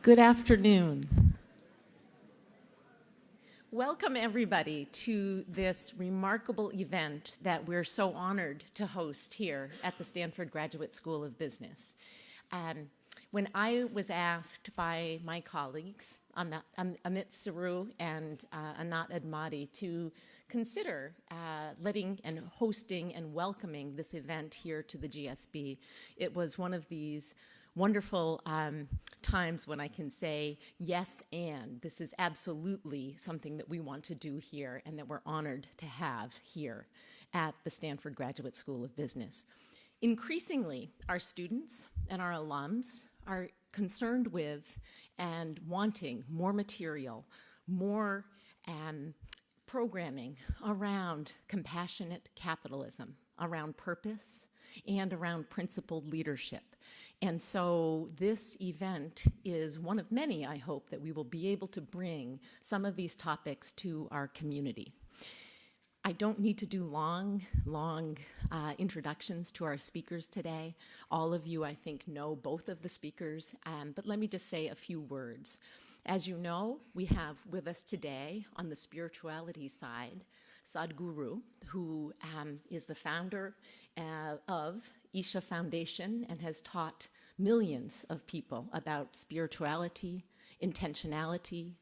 Good afternoon. Welcome, everybody, to this remarkable event that we're so honored to host here at the Stanford Graduate School of Business. When I was asked by my colleagues, Amit Saru and Anat Admati, to consider letting and hosting and welcoming this event here to the GSB, it was one of these wonderful times when I can say, yes, and this is absolutely something that we want to do here and that we're honored to have here at the Stanford Graduate School of Business. Increasingly, our students and our alums are concerned with and wanting more material, more programming around compassionate capitalism, around purpose, and around principled leadership. And so this event is one of many, I hope, that we will be able to bring some of these topics to our community. I don't need to do long introductions to our speakers today. All of you, I think, know both of the speakers, but let me just say a few words. As you know, we have with us today on the spirituality side, Sadhguru, who is the founder of Isha Foundation and has taught millions of people about spirituality, intentionality,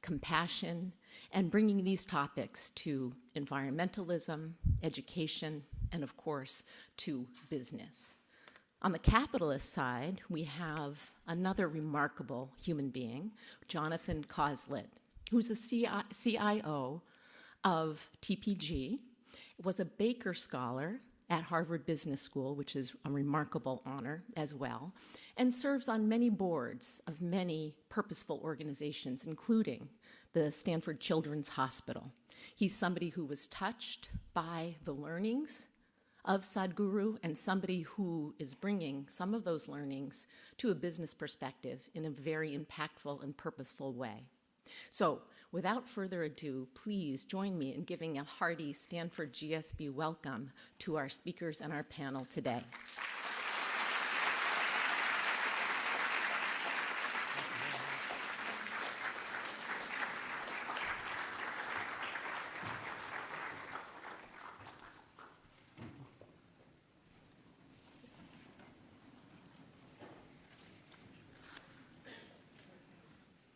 compassion, and bringing these topics to environmentalism, education, and of course, to business. On the capitalist side, we have another remarkable human being, Jonathan Coslett, who's the CIO of TPG, was a Baker Scholar at Harvard Business School, which is a remarkable honor as well, and serves on many boards of many purposeful organizations, including the Stanford Children's Hospital. He's somebody who was touched by the learnings of Sadhguru and somebody who is bringing some of those learnings to a business perspective in a very impactful and purposeful way. So, without further ado, please join me in giving a hearty Stanford GSB welcome to our speakers and our panel today.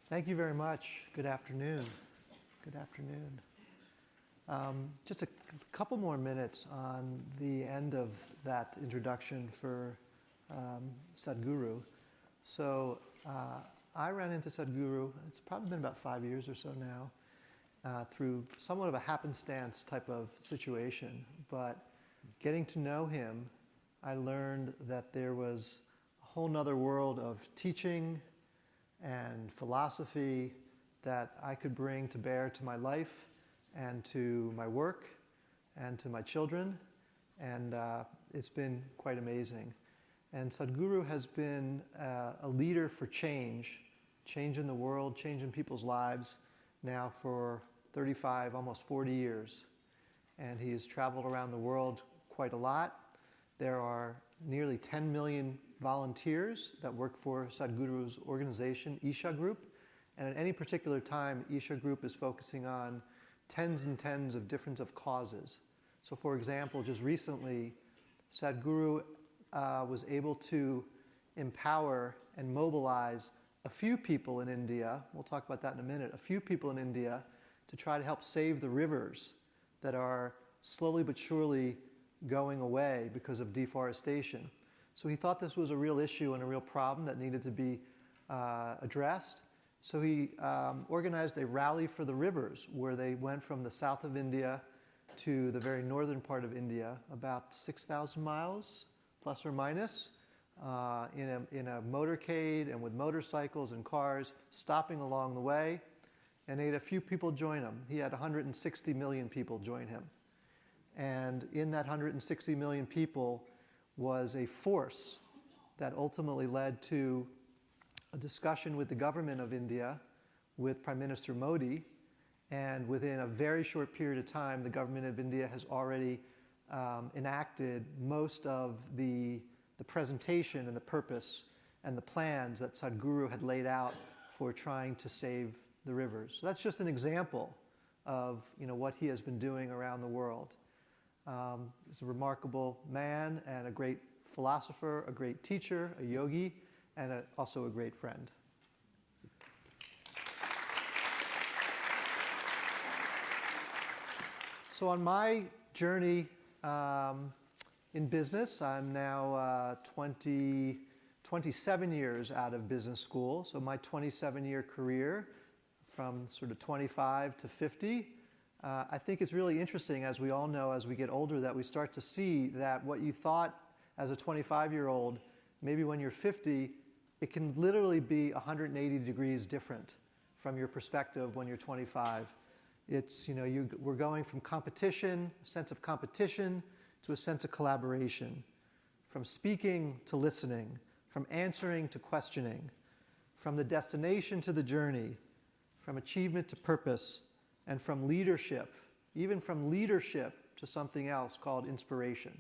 Thank you very much. Good afternoon. Good afternoon. Just a couple more minutes on the end of that introduction for Sadhguru. So I ran into Sadhguru, it's probably been about 5 years or so now, through somewhat of a happenstance type of situation. But getting to know him, I learned that there was a whole nother world of teaching and philosophy that I could bring to bear to my life and to my work and to my children, and it's been quite amazing. And Sadhguru has been a leader for change in the world, change in people's lives now for 35, almost 40 years. And he has traveled around the world quite a lot. There are nearly 10 million volunteers that work for Sadhguru's organization, Isha Group. And at any particular time, Isha Group is focusing on tens and tens of different causes. So for example, just recently, Sadhguru was able to empower and mobilize a few people in India, we'll talk about that in a minute, a few people in India to try to help save the rivers that are slowly but surely going away because of deforestation. So he thought this was a real issue and a real problem that needed to be addressed. So he organized a rally for the rivers where they went from the south of India to the very northern part of India, about 6,000 miles, plus or minus, in a motorcade and with motorcycles and cars, stopping along the way. And he had a few people join him. He had 160 million people join him. And in that 160 million people was a force that ultimately led to a discussion with the government of India, with Prime Minister Modi, and within a very short period of time, the government of India has already enacted most of the presentation and the purpose and the plans that Sadhguru had laid out for trying to save the rivers. So that's just an example of what he has been doing around the world. He's a remarkable man and a great philosopher, a great teacher, a yogi, and also a great friend. So on my journey in business, I'm now 27 years out of business school. So my 27-year career from sort of 25 to 50, I think it's really interesting, as we all know, as we get older, that we start to see that what you thought as a 25-year-old, maybe when you're 50, it can literally be 180 degrees different from your perspective when you're 25. It's, we're going from competition, a sense of competition, to a sense of collaboration, from speaking to listening, from answering to questioning, from the destination to the journey, from achievement to purpose, and from leadership, even from leadership to something else called inspiration.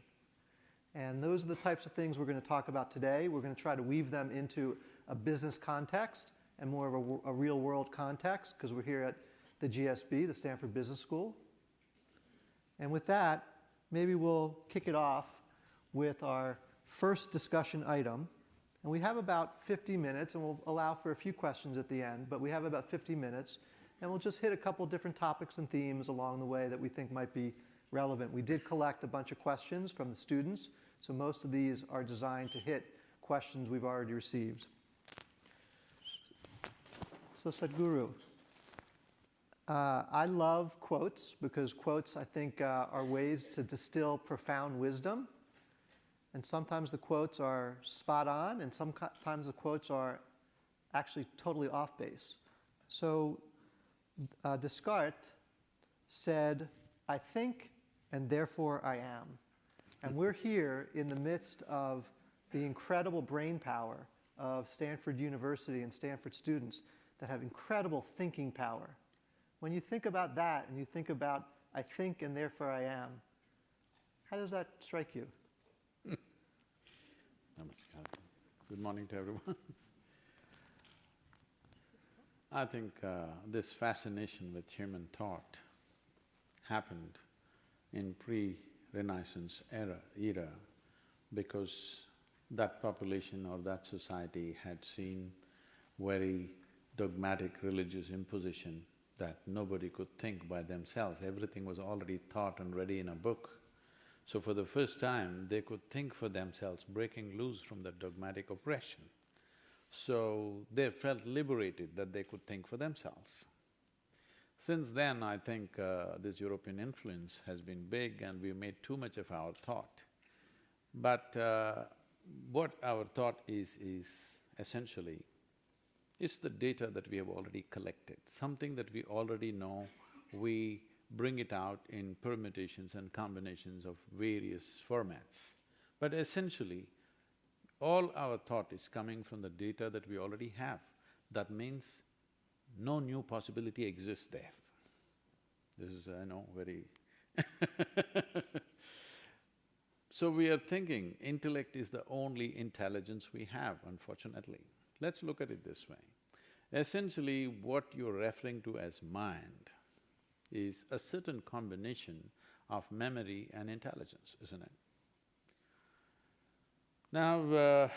And those are the types of things we're going to talk about today. We're going to try to weave them into a business context and more of a real-world context, because we're here at the GSB, the Stanford Business School. And with that, maybe we'll kick it off with our first discussion item. And we have about 50 minutes, and we'll allow for a few questions at the end, but we have about 50 minutes. And we'll just hit a couple different topics and themes along the way that we think might be relevant. We did collect a bunch of questions from the students, so most of these are designed to hit questions we've already received. So Sadhguru, I love quotes, because quotes, I think, are ways to distill profound wisdom. And sometimes the quotes are spot on, and sometimes the quotes are actually totally off base. So Descartes said, "I think, and therefore I am." And we're here in the midst of the incredible brain power of Stanford University and Stanford students that have incredible thinking power. When you think about that, and you think about, "I think, and therefore I am," how does that strike you? Namaskar. Good morning to everyone. I think this fascination with human thought happened in pre-Renaissance era because that population or that society had seen very dogmatic religious imposition that nobody could think by themselves. Everything was already thought and ready in a book. So for the first time, they could think for themselves, breaking loose from the dogmatic oppression. So they felt liberated that they could think for themselves. Since then, I think this European influence has been big and we made too much of our thought. But what our thought is essentially, it's the data that we have already collected. Something that we already know, we bring it out in permutations and combinations of various formats. But essentially, all our thought is coming from the data that we already have. That means no new possibility exists there. This is, I know, very So we are thinking intellect is the only intelligence we have, unfortunately. Let's look at it this way. Essentially, what you're referring to as mind is a certain combination of memory and intelligence, isn't it? Now,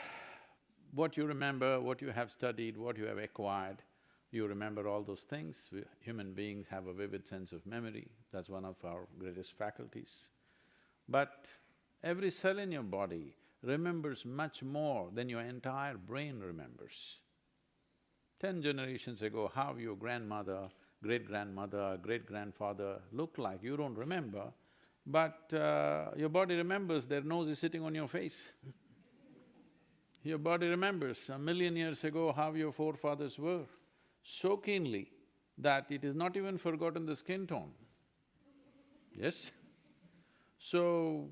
what you remember, what you have studied, what you have acquired, you remember all those things. Human beings have a vivid sense of memory, that's one of our greatest faculties. But every cell in your body remembers much more than your entire brain remembers. 10 generations ago, how your grandmother, great-grandmother, great-grandfather looked like, you don't remember, but your body remembers their nose is sitting on your face. Your body remembers 1,000,000 years ago how your forefathers were, so keenly that it is not even forgotten the skin tone. Yes? So,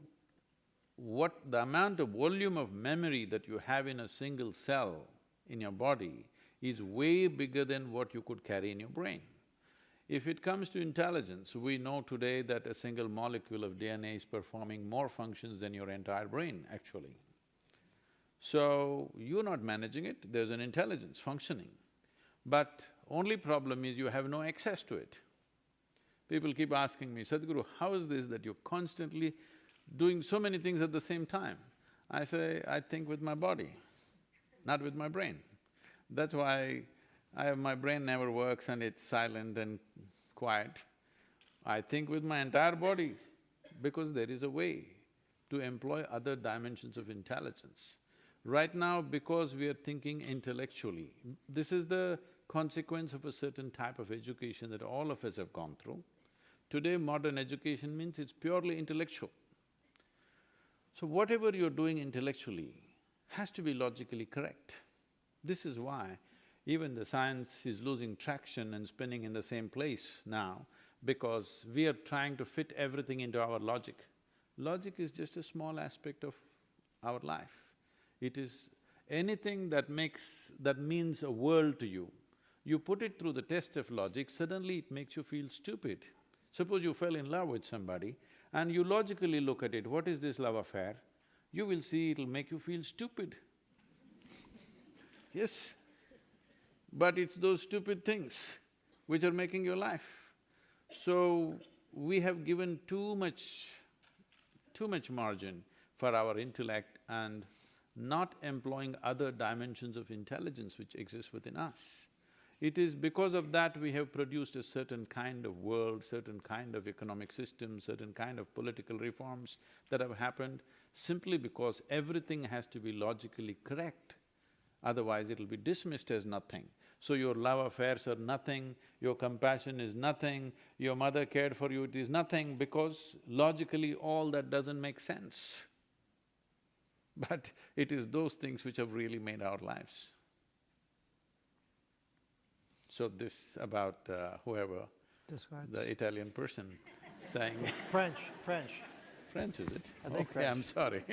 what the amount of volume of memory that you have in a single cell in your body is way bigger than what you could carry in your brain. If it comes to intelligence, we know today that a single molecule of DNA is performing more functions than your entire brain, actually. So, you're not managing it, there's an intelligence functioning. But only problem is you have no access to it. People keep asking me, Sadhguru, how is this that you're constantly doing so many things at the same time? I say, I think with my body, not with my brain. That's why my brain never works and it's silent and quiet. I think with my entire body because there is a way to employ other dimensions of intelligence. Right now, because we are thinking intellectually, this is the consequence of a certain type of education that all of us have gone through. Today, modern education means it's purely intellectual. So whatever you're doing intellectually has to be logically correct. This is why even the science is losing traction and spinning in the same place now, because we are trying to fit everything into our logic. Logic is just a small aspect of our life. It is anything that means a world to you. You put it through the test of logic, suddenly it makes you feel stupid. Suppose you fell in love with somebody and you logically look at it, what is this love affair? You will see it'll make you feel stupid. Yes, but it's those stupid things which are making your life. So, we have given too much margin for our intellect and not employing other dimensions of intelligence which exist within us. It is because of that we have produced a certain kind of world, certain kind of economic system, certain kind of political reforms that have happened, simply because everything has to be logically correct, otherwise it'll be dismissed as nothing. So your love affairs are nothing, your compassion is nothing, your mother cared for you, it is nothing, because logically all that doesn't make sense. But it is those things which have really made our lives. So this about whoever, Descartes. the Italian person saying… French. French, is it? I think Okay, I'm sorry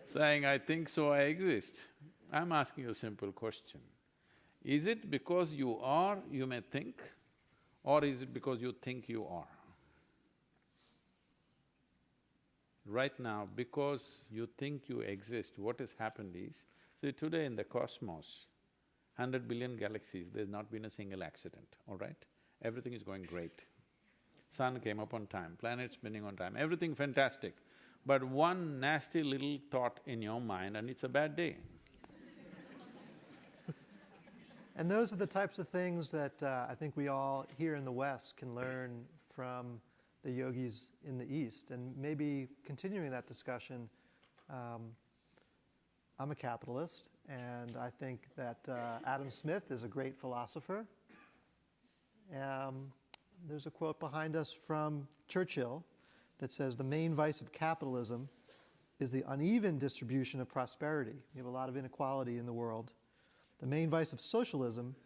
saying, I think so, I exist. I'm asking you a simple question. Is it because you are, you may think, or is it because you think you are? Right now, because you think you exist, what has happened is, see today in the cosmos, 100 billion galaxies, there's not been a single accident, all right? Everything is going great. Sun came up on time, planets spinning on time, everything fantastic. But one nasty little thought in your mind and it's a bad day. And those are the types of things that I think we all here in the West can learn from the yogis in the East. And maybe continuing that discussion, I'm a capitalist, and I think that Adam Smith is a great philosopher. There's a quote behind us from Churchill that says, "The main vice of capitalism is the uneven distribution of prosperity." We have a lot of inequality in the world. "The main vice of socialism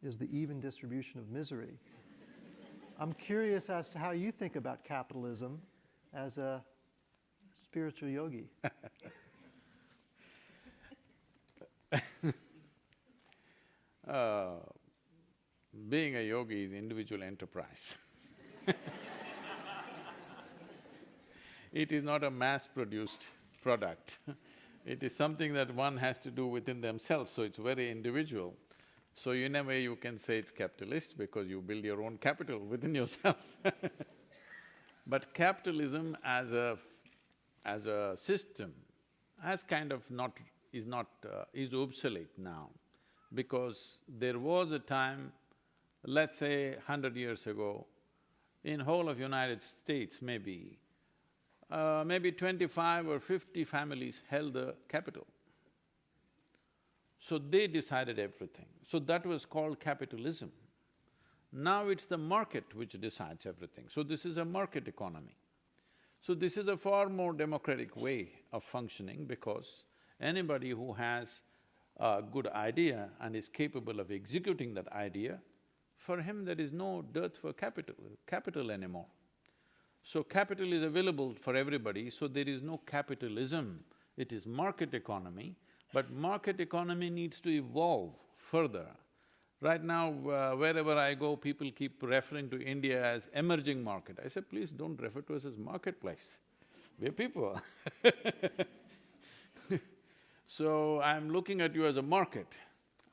is the even distribution of misery." I'm curious as to how you think about capitalism as a spiritual yogi. Being a yogi is individual enterprise. It is not a mass-produced product. It is something that one has to do within themselves, so it's very individual. So in a way you can say it's capitalist because you build your own capital within yourself. But capitalism as a system has kind of is obsolete now, because there was a time, let's say 100 years ago, in whole of United States maybe 25 or 50 families held the capital. So they decided everything. So that was called capitalism. Now it's the market which decides everything. So this is a market economy. So this is a far more democratic way of functioning, because anybody who has a good idea and is capable of executing that idea, for him there is no dearth for capital anymore. So capital is available for everybody, so there is no capitalism, it is market economy, but market economy needs to evolve further. Right now, wherever I go, people keep referring to India as emerging market. I say, please don't refer to us as marketplace, we're people. So I'm looking at you as a market.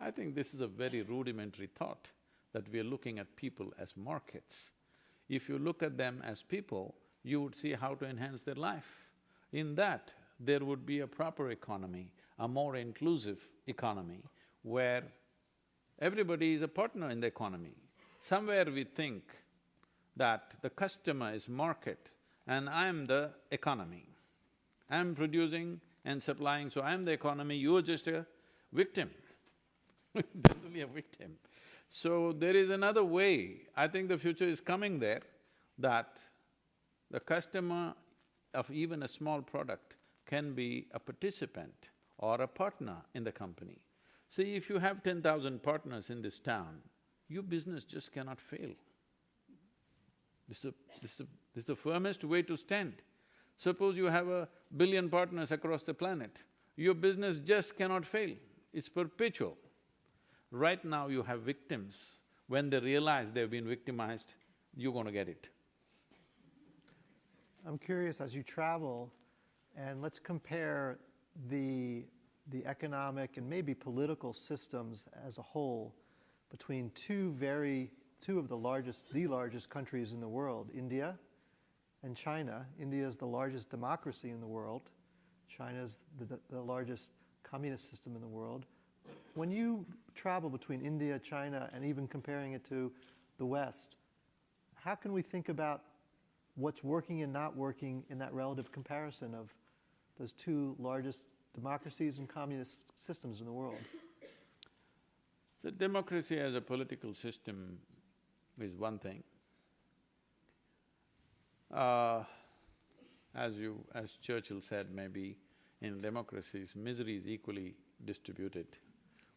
I think this is a very rudimentary thought, that we are looking at people as markets. If you look at them as people, you would see how to enhance their life. In that, there would be a proper economy, a more inclusive economy, where everybody is a partner in the economy. Somewhere we think that the customer is market and I'm the economy. I'm producing and supplying, so I'm the economy, you're just a victim generally a victim. So there is another way, I think the future is coming there, that the customer of even a small product can be a participant or a partner in the company. See, if you have 10,000 partners in this town, your business just cannot fail. This is the firmest way to stand. Suppose you have 1 billion partners across the planet, your business just cannot fail, it's perpetual. Right now you have victims. When they realize they've been victimized, you're going to get it. I'm curious, as you travel, and let's compare the economic and maybe political systems as a whole between two of the largest countries in the world, India and China. India is the largest democracy in the world. China is the largest communist system in the world. When you travel between India, China, and even comparing it to the West, how can we think about what's working and not working in that relative comparison of those two largest democracies and communist systems in the world? So democracy as a political system is one thing. As Churchill said, maybe in democracies, misery is equally distributed.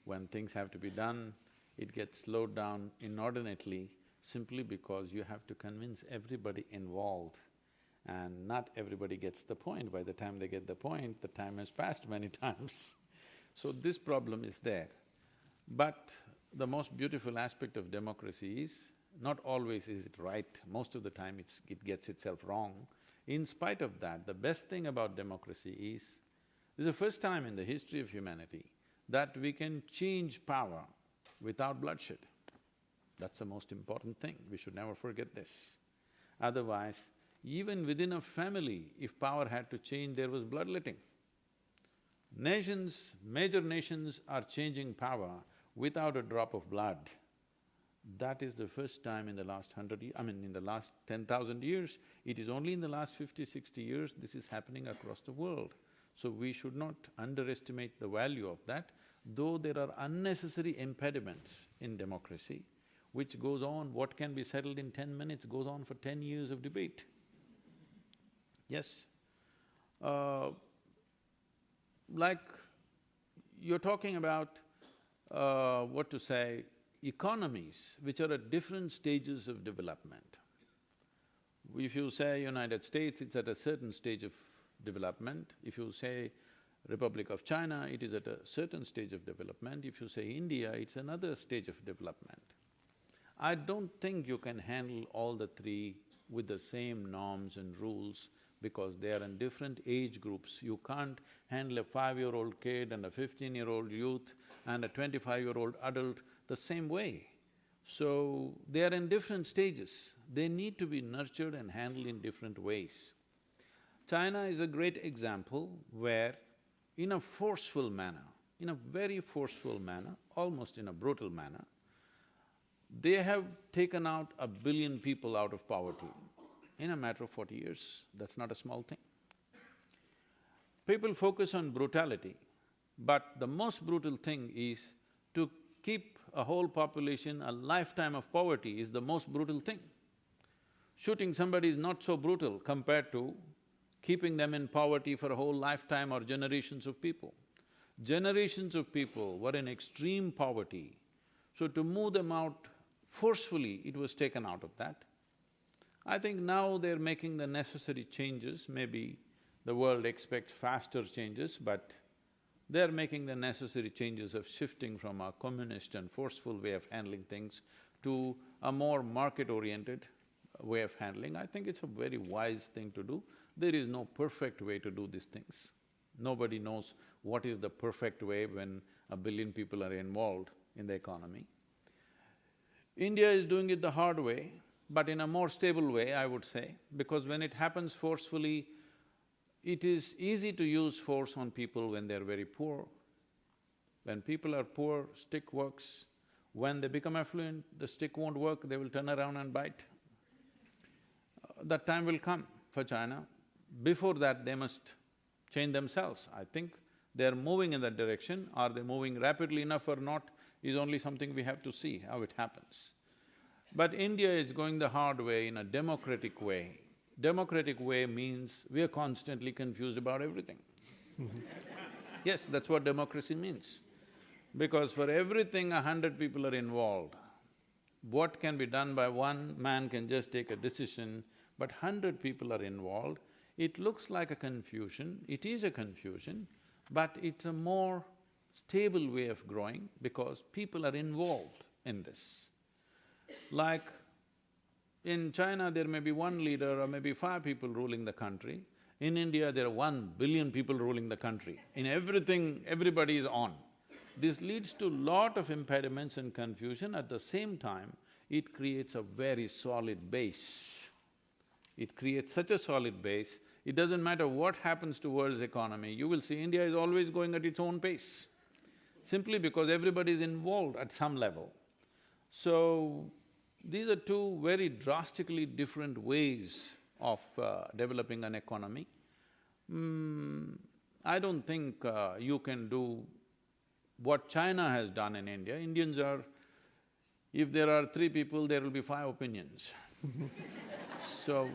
When things have to be done, it gets slowed down inordinately simply because you have to convince everybody involved, and not everybody gets the point. By the time they get the point, the time has passed many times. So this problem is there. But the most beautiful aspect of democracy is, not always is it right, most of the time it gets itself wrong. In spite of that, the best thing about democracy is, this is the first time in the history of humanity that we can change power without bloodshed. That's the most important thing, we should never forget this. Otherwise, even within a family, if power had to change, there was bloodletting. Nations, major nations are changing power without a drop of blood. That is the first time in the last in the last 10,000 years. It is only in the last 50, 60 years this is happening across the world. So we should not underestimate the value of that, though there are unnecessary impediments in democracy, which goes on, what can be settled in 10 minutes goes on for 10 years of debate. Yes. Like you're talking about, economies which are at different stages of development. If you say United States, it's at a certain stage of development. If you say Republic of China, it is at a certain stage of development. If you say India, it's another stage of development. I don't think you can handle all the three with the same norms and rules because they are in different age groups. You can't handle a 5-year-old kid and a 15-year-old youth and a 25-year-old adult the same way. So, they are in different stages. They need to be nurtured and handled in different ways. China is a great example where in a forceful manner, in a very forceful manner, almost in a brutal manner, they have taken out 1 billion people out of poverty in a matter of 40 years. That's not a small thing. People focus on brutality, but the most brutal thing is to keep a whole population a lifetime of poverty is the most brutal thing. Shooting somebody is not so brutal compared to keeping them in poverty for a whole lifetime or generations of people. Generations of people were in extreme poverty, so to move them out forcefully, it was taken out of that. I think now they're making the necessary changes, maybe the world expects faster changes, but they're making the necessary changes of shifting from a communist and forceful way of handling things to a more market-oriented way of handling. I think it's a very wise thing to do. There is no perfect way to do these things. Nobody knows what is the perfect way when 1 billion people are involved in the economy. India is doing it the hard way, but in a more stable way, I would say, because when it happens forcefully, it is easy to use force on people when they're very poor. When people are poor, stick works. When they become affluent, the stick won't work, they will turn around and bite. That time will come for China. Before that, they must change themselves. I think they're moving in that direction. Are they moving rapidly enough or not is only something we have to see how it happens. But India is going the hard way in a democratic way. Democratic way means we are constantly confused about everything. Yes, that's what democracy means. Because for everything 100 people are involved. What can be done by one man can just take a decision, but 100 people are involved. It looks like a confusion, it is a confusion, but it's a more stable way of growing because people are involved in this. Like in China, there may be one leader or maybe 5 people ruling the country. In India, there are 1 billion people ruling the country. In everything, everybody is on. This leads to lot of impediments and confusion. At the same time, it creates a very solid base. It creates such a solid base, it doesn't matter what happens to world's economy, you will see India is always going at its own pace, simply because everybody is involved at some level. So, these are two very drastically different ways of developing an economy. I don't think you can do what China has done in India. Indians are… if there are 3 people, there will be 5 opinions. So,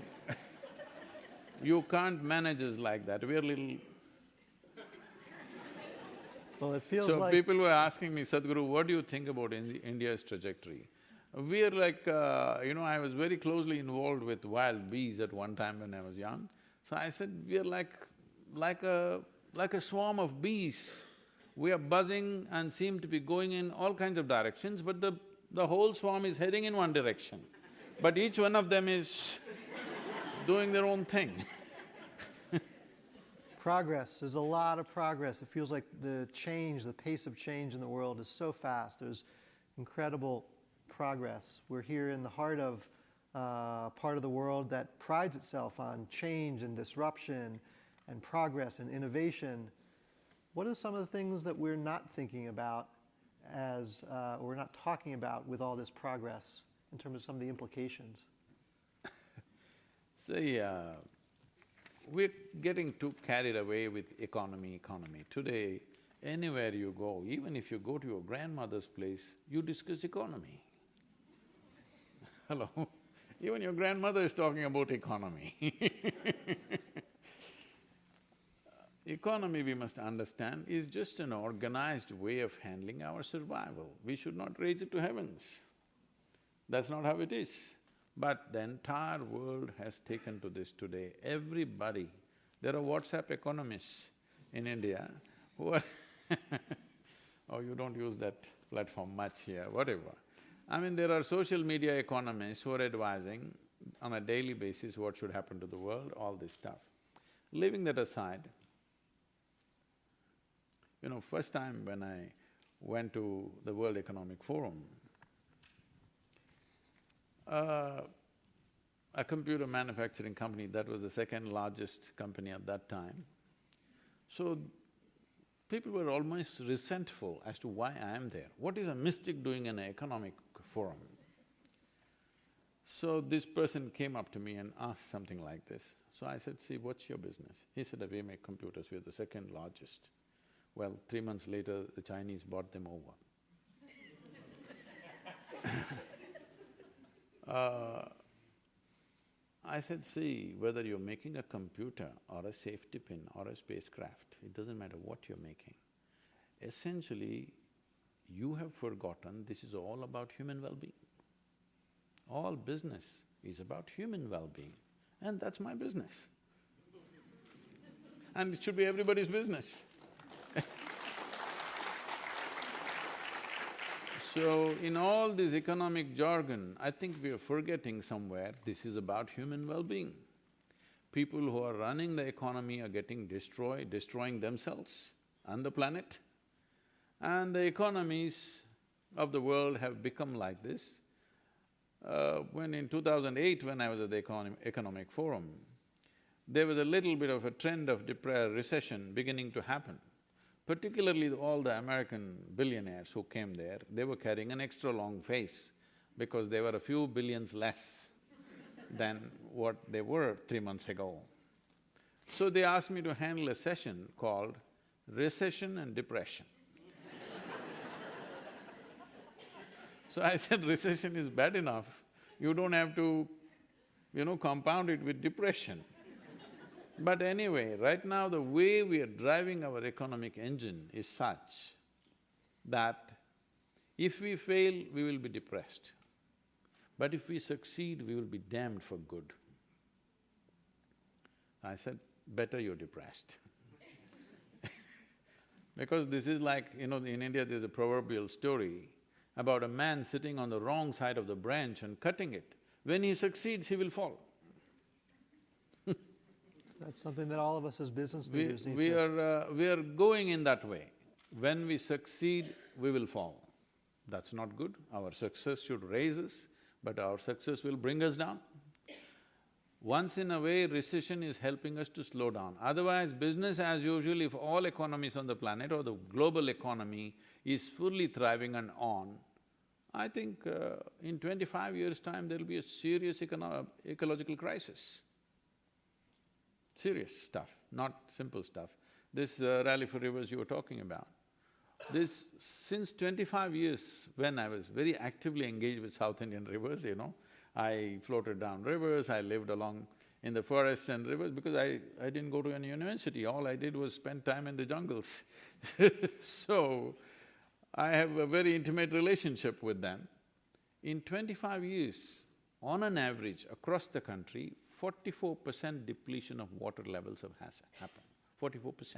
you can't manage us like that, we're little… Well, it feels So like… people were asking me, Sadhguru, what do you think about India's trajectory? We're like, I was very closely involved with wild bees at one time when I was young. So I said, we're like a swarm of bees. We are buzzing and seem to be going in all kinds of directions, but the whole swarm is heading in one direction. But each one of them is doing their own thing. Progress, there's a lot of progress. It feels like the pace of change in the world is so fast. There's incredible progress. We're here in the heart of part of the world that prides itself on change and disruption and progress and innovation. What are some of the things that we're not thinking about or we're not talking about with all this progress in terms of some of the implications? See, we're getting too carried away with economy. Today, anywhere you go, even if you go to your grandmother's place, you discuss economy. Hello? Even your grandmother is talking about economy. Economy, we must understand, is just an organized way of handling our survival. We should not raise it to heavens. That's not how it is. But the entire world has taken to this today. Everybody… there are WhatsApp economists in India who are oh, you don't use that platform much here, whatever. I mean, there are social media economists who are advising on a daily basis what should happen to the world, all this stuff. Leaving that aside, first time when I went to the World Economic Forum, a computer manufacturing company, that was the second largest company at that time. So, people were almost resentful as to why I am there. What is a mystic doing in an economic forum? So this person came up to me and asked something like this. So I said, see, what's your business? He said, we make computers, we're the second largest. Well, 3 months later, the Chinese bought them over. I said, see, whether you're making a computer or a safety pin or a spacecraft, it doesn't matter what you're making. Essentially, you have forgotten this is all about human well-being. All business is about human well-being, and that's my business. And it should be everybody's business. So, in all this economic jargon, I think we are forgetting somewhere this is about human well-being. People who are running the economy are getting destroying themselves and the planet. And the economies of the world have become like this. When in 2008, when I was at the Economic Forum, there was a little bit of a trend of recession beginning to happen. Particularly all the American billionaires who came there, they were carrying an extra long face because they were a few billions less than what they were 3 months ago. So they asked me to handle a session called Recession and Depression. So I said, recession is bad enough, you don't have to, compound it with depression. But anyway, right now the way we are driving our economic engine is such that if we fail, we will be depressed. But if we succeed, we will be damned for good. I said, better you're depressed. Because this is like, in India there's a proverbial story about a man sitting on the wrong side of the branch and cutting it. When he succeeds, he will fall. That's something that all of us as business leaders need We are going in that way. When we succeed, we will fall. That's not good. Our success should raise us, but our success will bring us down. Once in a way, recession is helping us to slow down. Otherwise, business as usual, if all economies on the planet or the global economy is fully thriving and on, I think in 25 years' time, there'll be a serious ecological crisis. Serious stuff, not simple stuff. This Rally for Rivers you were talking about, since 25 years, when I was very actively engaged with South Indian rivers, I floated down rivers, I lived along in the forests and rivers because I didn't go to any university, all I did was spend time in the jungles. So, I have a very intimate relationship with them. In 25 years, on an average, across the country, 44% depletion of water levels has happened, 44%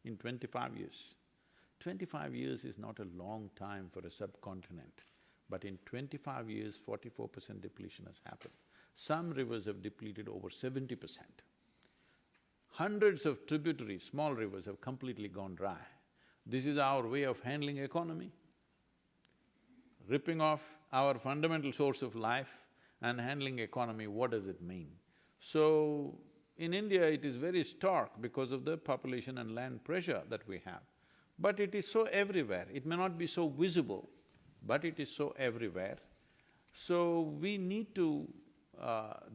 in 25 years. 25 years is not a long time for a subcontinent, but in 25 years, 44% depletion has happened. Some rivers have depleted over 70%. Hundreds of tributaries, small rivers have completely gone dry. This is our way of handling economy, ripping off our fundamental source of life and handling economy, what does it mean? So, in India it is very stark because of the population and land pressure that we have. But it is so everywhere, it may not be so visible, but it is so everywhere. So, we need to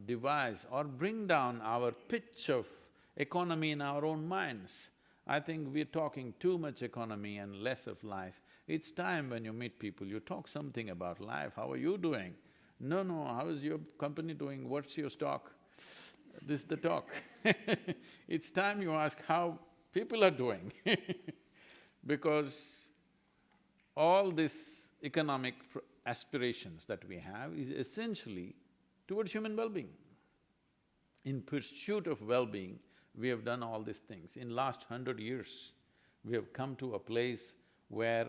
devise or bring down our pitch of economy in our own minds. I think we're talking too much economy and less of life. It's time when you meet people, you talk something about life, how are you doing? No, how is your company doing, what's your stock? This is the talk. It's time you ask how people are doing because all these economic aspirations that we have is essentially towards human well-being. In pursuit of well-being, we have done all these things. In last 100 years, we have come to a place where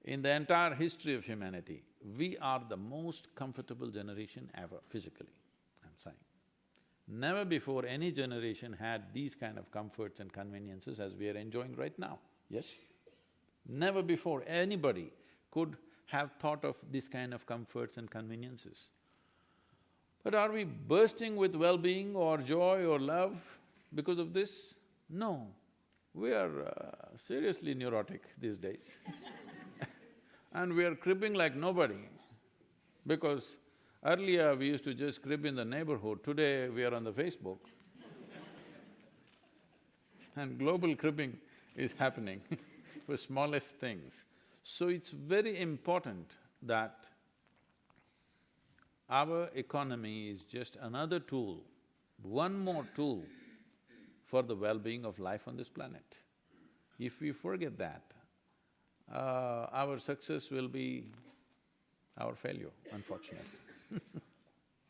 in the entire history of humanity, we are the most comfortable generation ever, physically, I'm saying. Never before any generation had these kind of comforts and conveniences as we are enjoying right now, yes? Never before anybody could have thought of this kind of comforts and conveniences. But are we bursting with well-being or joy or love because of this? No, we are seriously neurotic these days and we are cribbing like nobody because earlier we used to just crib in the neighborhood, today we are on the Facebook and global cribbing is happening for smallest things. So it's very important that our economy is just another tool, one more tool for the well-being of life on this planet. If we forget that, our success will be our failure, unfortunately.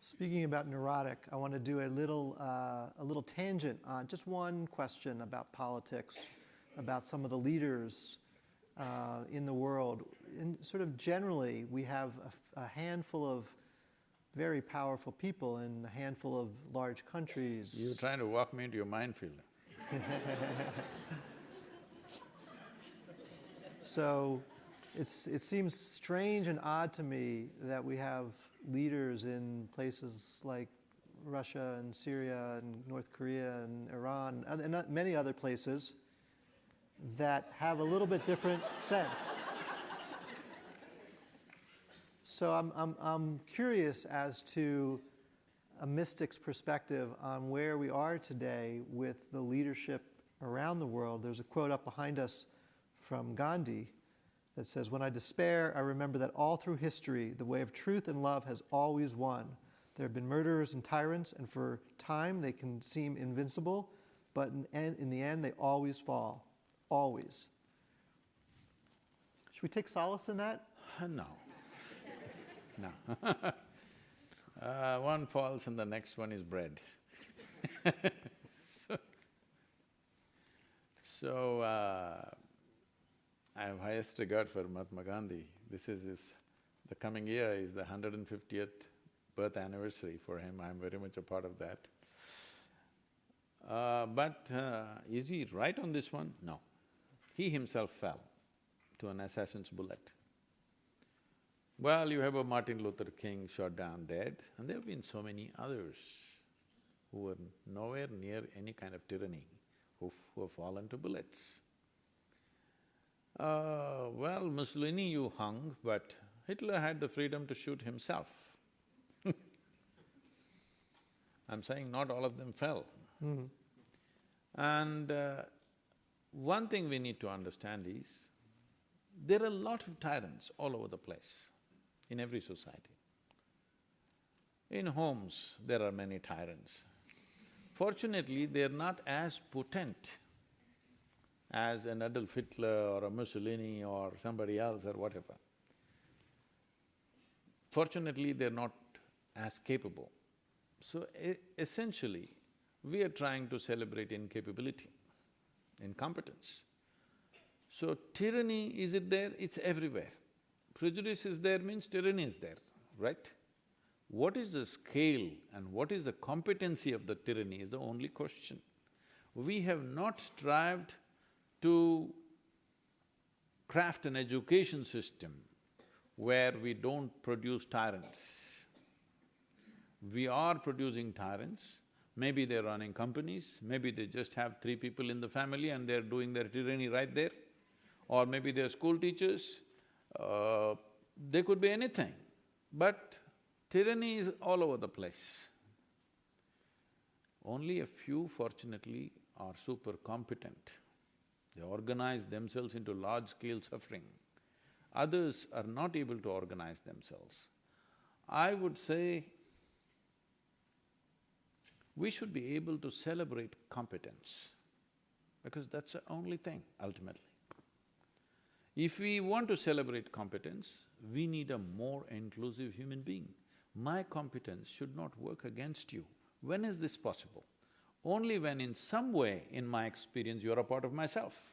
Speaking about neurotic, I want to do a little tangent on just one question about politics, about some of the leaders in the world. Sort of generally, we have a handful of very powerful people in a handful of large countries. You're trying to walk me into your minefield. So it seems strange and odd to me that we have leaders in places like Russia and Syria and North Korea and Iran and many other places that have a little bit different sense. So I'm curious as to a mystic's perspective on where we are today with the leadership around the world. There's a quote up behind us from Gandhi that says, "When I despair, I remember that all through history, the way of truth and love has always won. There have been murderers and tyrants, and for time they can seem invincible, but in the end they always fall. Always." Should we take solace in that? No. No. One falls and the next one is bread. So I have highest regard for Mahatma Gandhi. The coming year is the 150th birth anniversary for him. I'm very much a part of that. But is he right on this one? No. He himself fell to an assassin's bullet. Well, you have a Martin Luther King shot down dead, and there have been so many others who were nowhere near any kind of tyranny, who have fallen to bullets. Well, Mussolini you hung, but Hitler had the freedom to shoot himself. I'm saying not all of them fell. Mm-hmm. And one thing we need to understand is, there are a lot of tyrants all over the place, in every society. In homes, there are many tyrants. Fortunately, they're not as potent as an Adolf Hitler or a Mussolini or somebody else or whatever. Fortunately, they're not as capable. So essentially, we are trying to celebrate incapability, incompetence. So tyranny, is it there? It's everywhere. Prejudice is there means tyranny is there, right? What is the scale and what is the competency of the tyranny is the only question. We have not strived to craft an education system where we don't produce tyrants. We are producing tyrants. Maybe they're running companies, maybe they just have 3 people in the family and they're doing their tyranny right there. Or maybe they're school teachers, they could be anything. But tyranny is all over the place. Only a few, fortunately, are super competent. They organize themselves into large-scale suffering. Others are not able to organize themselves. I would say we should be able to celebrate competence, because that's the only thing, ultimately. If we want to celebrate competence, we need a more inclusive human being. My competence should not work against you. When is this possible? Only when in some way, in my experience, you're a part of myself.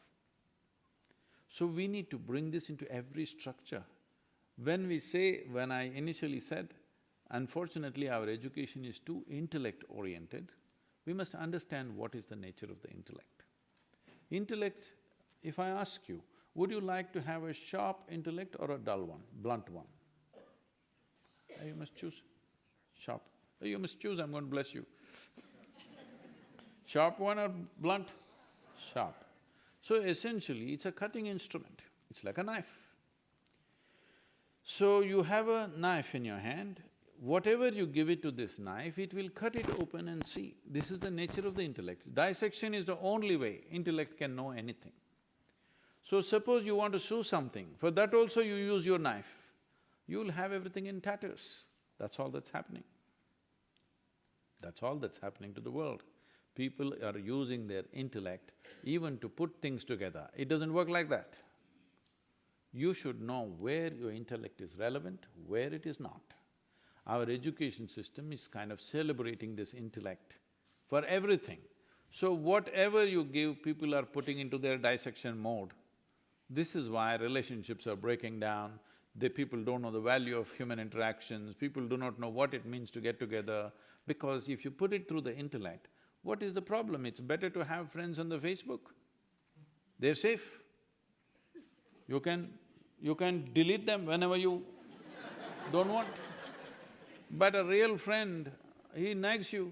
So we need to bring this into every structure. When I initially said, unfortunately our education is too intellect-oriented, we must understand what is the nature of the intellect. Intellect, if I ask you, would you like to have a sharp intellect or a dull one, blunt one? You must choose. Sharp. You must choose, I'm going to bless you. Sharp one or blunt? Sharp. So essentially, it's a cutting instrument, it's like a knife. So you have a knife in your hand, whatever you give it to this knife, it will cut it open and see. This is the nature of the intellect. Dissection is the only way intellect can know anything. So suppose you want to sew something, for that also you use your knife, you'll have everything in tatters. That's all that's happening. That's all that's happening to the world. People are using their intellect even to put things together. It doesn't work like that. You should know where your intellect is relevant, where it is not. Our education system is kind of celebrating this intellect for everything. So whatever you give, people are putting into their dissection mode. This is why relationships are breaking down, people don't know the value of human interactions, people do not know what it means to get together, because if you put it through the intellect, what is the problem? It's better to have friends on the Facebook. They're safe. You can delete them whenever you don't want. But a real friend, he nags you,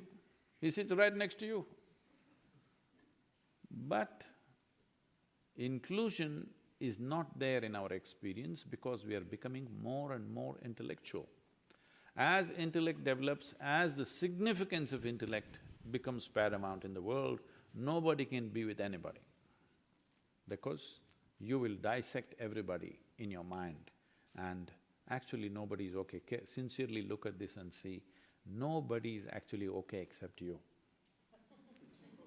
he sits right next to you. But inclusion is not there in our experience because we are becoming more and more intellectual. As intellect develops, as the significance of intellect becomes paramount in the world, nobody can be with anybody because you will dissect everybody in your mind and actually nobody is okay. Sincerely look at this and see, nobody is actually okay except you.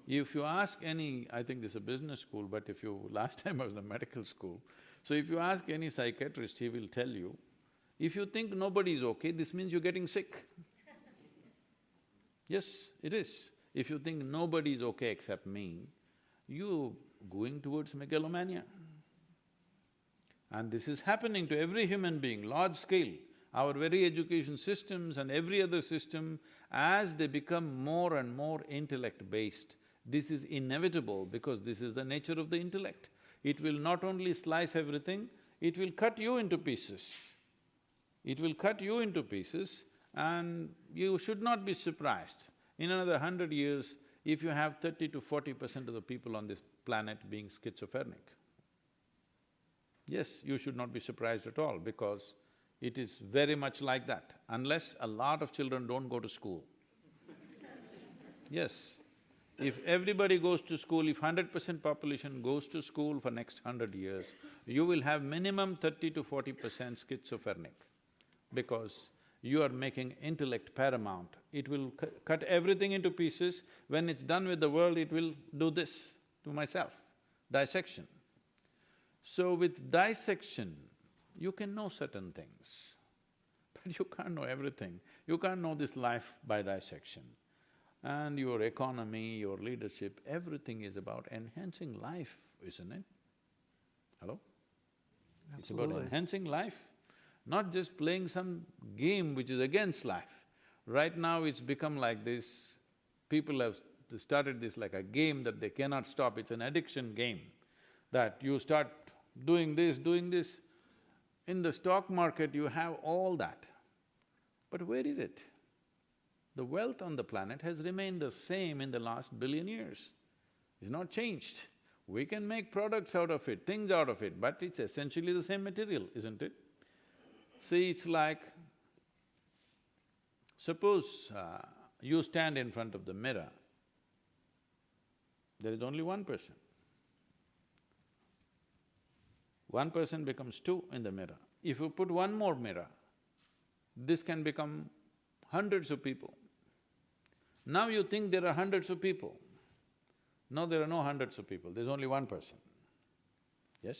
If you ask any… I think this is a business school, but if you… last time I was in a medical school, so if you ask any psychiatrist, he will tell you, if you think nobody is okay, this means you're getting sick. Yes, it is. If you think nobody is okay except me, you're going towards megalomania. And this is happening to every human being, large scale. Our very education systems and every other system, as they become more and more intellect-based, this is inevitable because this is the nature of the intellect. It will not only slice everything, it will cut you into pieces. It will cut you into pieces and you should not be surprised. In another 100 years, if you have 30 to 40% of the people on this planet being schizophrenic, yes, you should not be surprised at all because it is very much like that, unless a lot of children don't go to school. Yes, if everybody goes to school, if 100% population goes to school for next 100 years, you will have minimum 30 to 40% schizophrenic because you are making intellect paramount. It will cut everything into pieces. When it's done with the world, it will do this to myself, dissection. So with dissection, you can know certain things, but you can't know everything. You can't know this life by dissection. And your economy, your leadership, everything is about enhancing life, isn't it? Hello? Absolutely. It's about enhancing life, not just playing some game which is against life. Right now it's become like this, people have started this like a game that they cannot stop, it's an addiction game, that you start doing this. In the stock market you have all that, but where is it? The wealth on the planet has remained the same in the last billion years. It's not changed. We can make products out of it, things out of it, but it's essentially the same material, isn't it? See, it's like, suppose you stand in front of the mirror, there is only one person. One person becomes two in the mirror. If you put one more mirror, this can become hundreds of people. Now you think there are hundreds of people. No, there are no hundreds of people, there's only one person. Yes?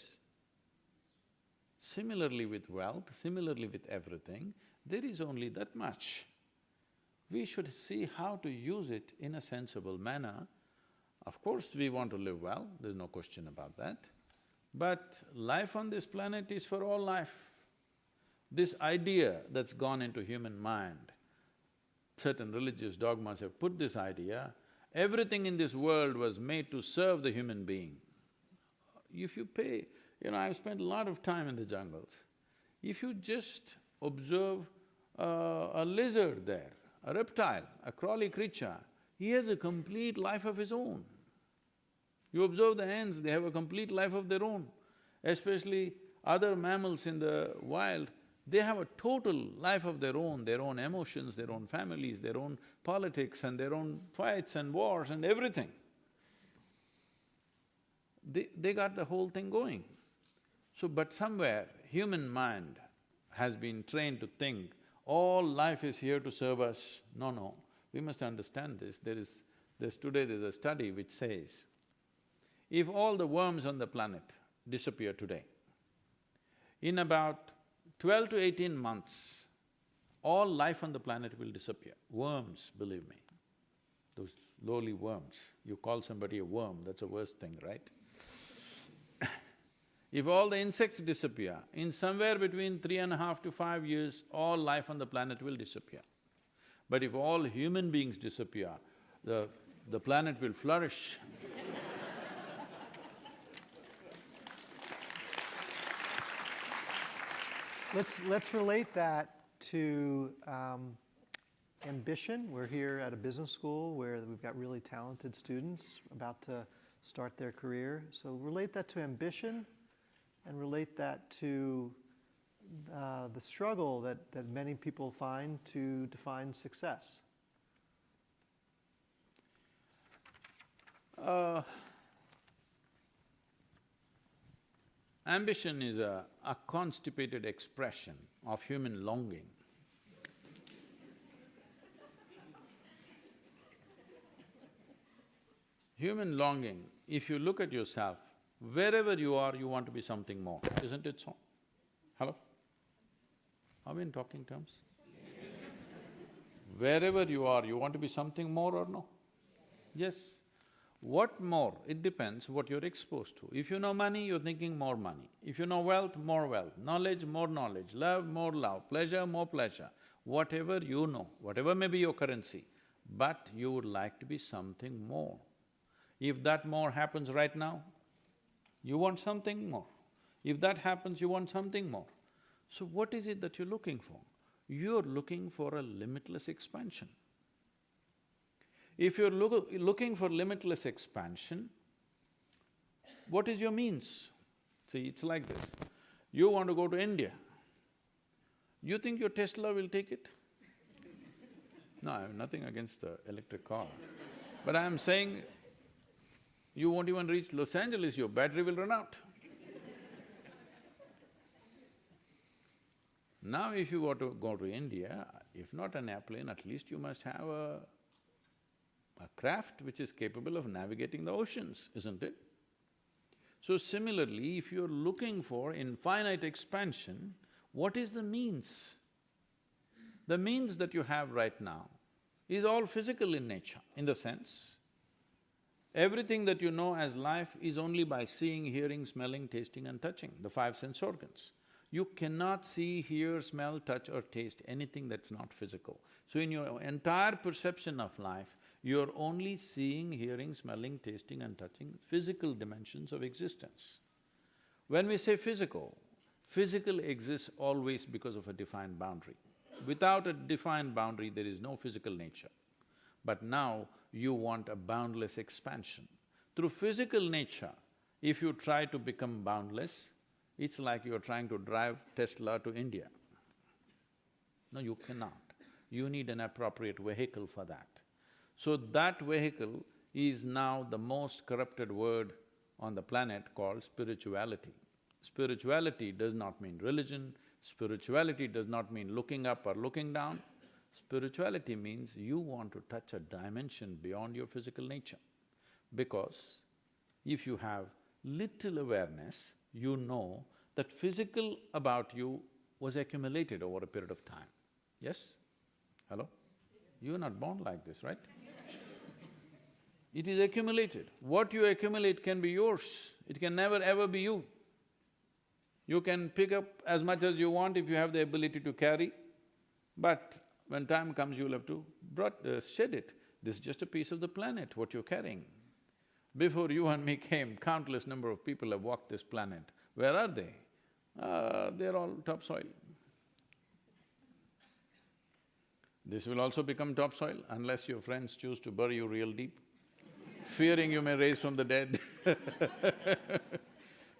Similarly with wealth, similarly with everything, there is only that much. We should see how to use it in a sensible manner. Of course, we want to live well, there's no question about that. But life on this planet is for all life. This idea that's gone into human mind, certain religious dogmas have put this idea, everything in this world was made to serve the human being. If you pay… I've spent a lot of time in the jungles. If you just observe a lizard there, a reptile, a crawly creature, he has a complete life of his own. You observe the ants, they have a complete life of their own. Especially other mammals in the wild, they have a total life of their own emotions, their own families, their own politics and their own fights and wars and everything. They got the whole thing going. So, but somewhere human mind has been trained to think, all life is here to serve us. No, we must understand this. Today there's a study which says, if all the worms on the planet disappear today, in about 12 to 18 months, all life on the planet will disappear. Worms, believe me, those lowly worms. You call somebody a worm, that's the worst thing, right? If all the insects disappear, in somewhere between 3.5 to 5 years, all life on the planet will disappear. But if all human beings disappear, the planet will flourish. let's relate that to ambition. We're here at a business school where we've got really talented students about to start their career. So relate that to ambition, and relate that to the struggle that many people find to define success. Ambition is a constipated expression of human longing. Human longing, if you look at yourself, wherever you are, you want to be something more, isn't it so? Hello? Are we in talking terms? Wherever you are, you want to be something more or no? Yes. What more? It depends what you're exposed to. If you know money, you're thinking more money. If you know wealth, more wealth. Knowledge, more knowledge. Love, more love. Pleasure, more pleasure. Whatever you know, whatever may be your currency, but you would like to be something more. If that more happens right now, you want something more. If that happens, you want something more. So what is it that you're looking for? You're looking for a limitless expansion. If you're looking for limitless expansion, what is your means? See, it's like this. You want to go to India. You think your Tesla will take it? No, I have nothing against the electric car. But I'm saying, you won't even reach Los Angeles, your battery will run out. Now if you want to go to India, if not an airplane, at least you must have a craft which is capable of navigating the oceans, isn't it? So similarly, if you're looking for infinite expansion, what is the means? The means that you have right now is all physical in nature, in the sense, everything that you know as life is only by seeing, hearing, smelling, tasting and touching, the five sense organs. You cannot see, hear, smell, touch or taste anything that's not physical. So in your entire perception of life, you're only seeing, hearing, smelling, tasting and touching physical dimensions of existence. When we say physical, physical exists always because of a defined boundary. Without a defined boundary, there is no physical nature. But now, you want a boundless expansion. Through physical nature, if you try to become boundless, it's like you're trying to drive Tesla to India. No, you cannot. You need an appropriate vehicle for that. So that vehicle is now the most corrupted word on the planet called spirituality. Spirituality does not mean religion, spirituality does not mean looking up or looking down. Spirituality means you want to touch a dimension beyond your physical nature. Because if you have little awareness, you know that physical about you was accumulated over a period of time. Yes? Hello? You're not born like this, right? It is accumulated. What you accumulate can be yours, it can never ever be you. You can pick up as much as you want if you have the ability to carry, but when time comes you'll have to shed it. This is just a piece of the planet, what you're carrying. Before you and me came, countless number of people have walked this planet. Where are they? They're all topsoil. This will also become topsoil unless your friends choose to bury you real deep, fearing you may rise from the dead.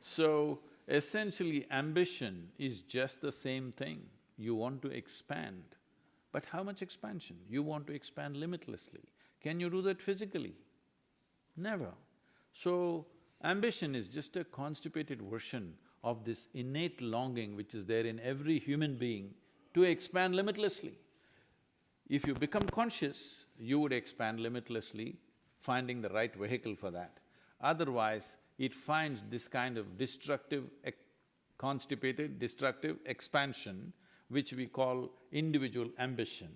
So, essentially ambition is just the same thing. You want to expand. But how much expansion? You want to expand limitlessly. Can you do that physically? Never. So, ambition is just a constipated version of this innate longing which is there in every human being to expand limitlessly. If you become conscious, you would expand limitlessly, finding the right vehicle for that. Otherwise, it finds this kind of destructive, constipated, destructive expansion which we call individual ambition,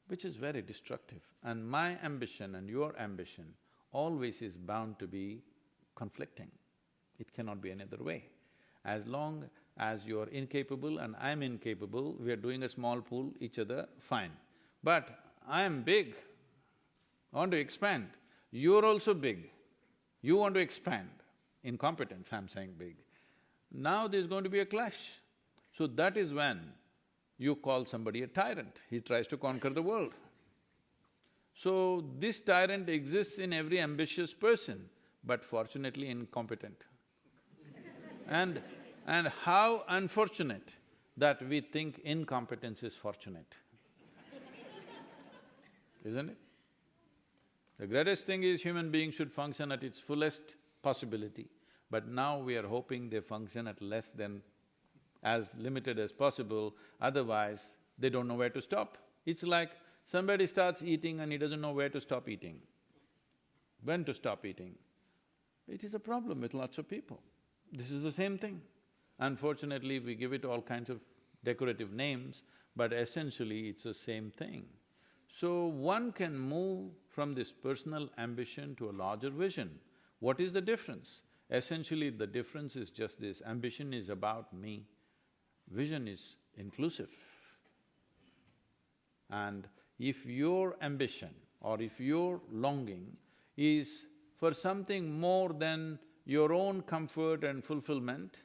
which is very destructive. And my ambition and your ambition always is bound to be conflicting. It cannot be any other way. As long as you're incapable and I'm incapable, we are doing a small pool, each other, fine. But I am big, I want to expand. You're also big, you want to expand. In competence, I'm saying big. Now there's going to be a clash. So that is when you call somebody a tyrant, he tries to conquer the world. So this tyrant exists in every ambitious person, but fortunately incompetent. And how unfortunate that we think incompetence is fortunate, isn't it? The greatest thing is human beings should function at its fullest possibility, but now we are hoping they function at less than as limited as possible, otherwise they don't know where to stop. It's like somebody starts eating and he doesn't know where to stop eating, when to stop eating. It is a problem with lots of people. This is the same thing. Unfortunately, we give it all kinds of decorative names, but essentially it's the same thing. So one can move from this personal ambition to a larger vision. What is the difference? Essentially, the difference is just this: ambition is about me, vision is inclusive. And if your ambition or if your longing is for something more than your own comfort and fulfillment,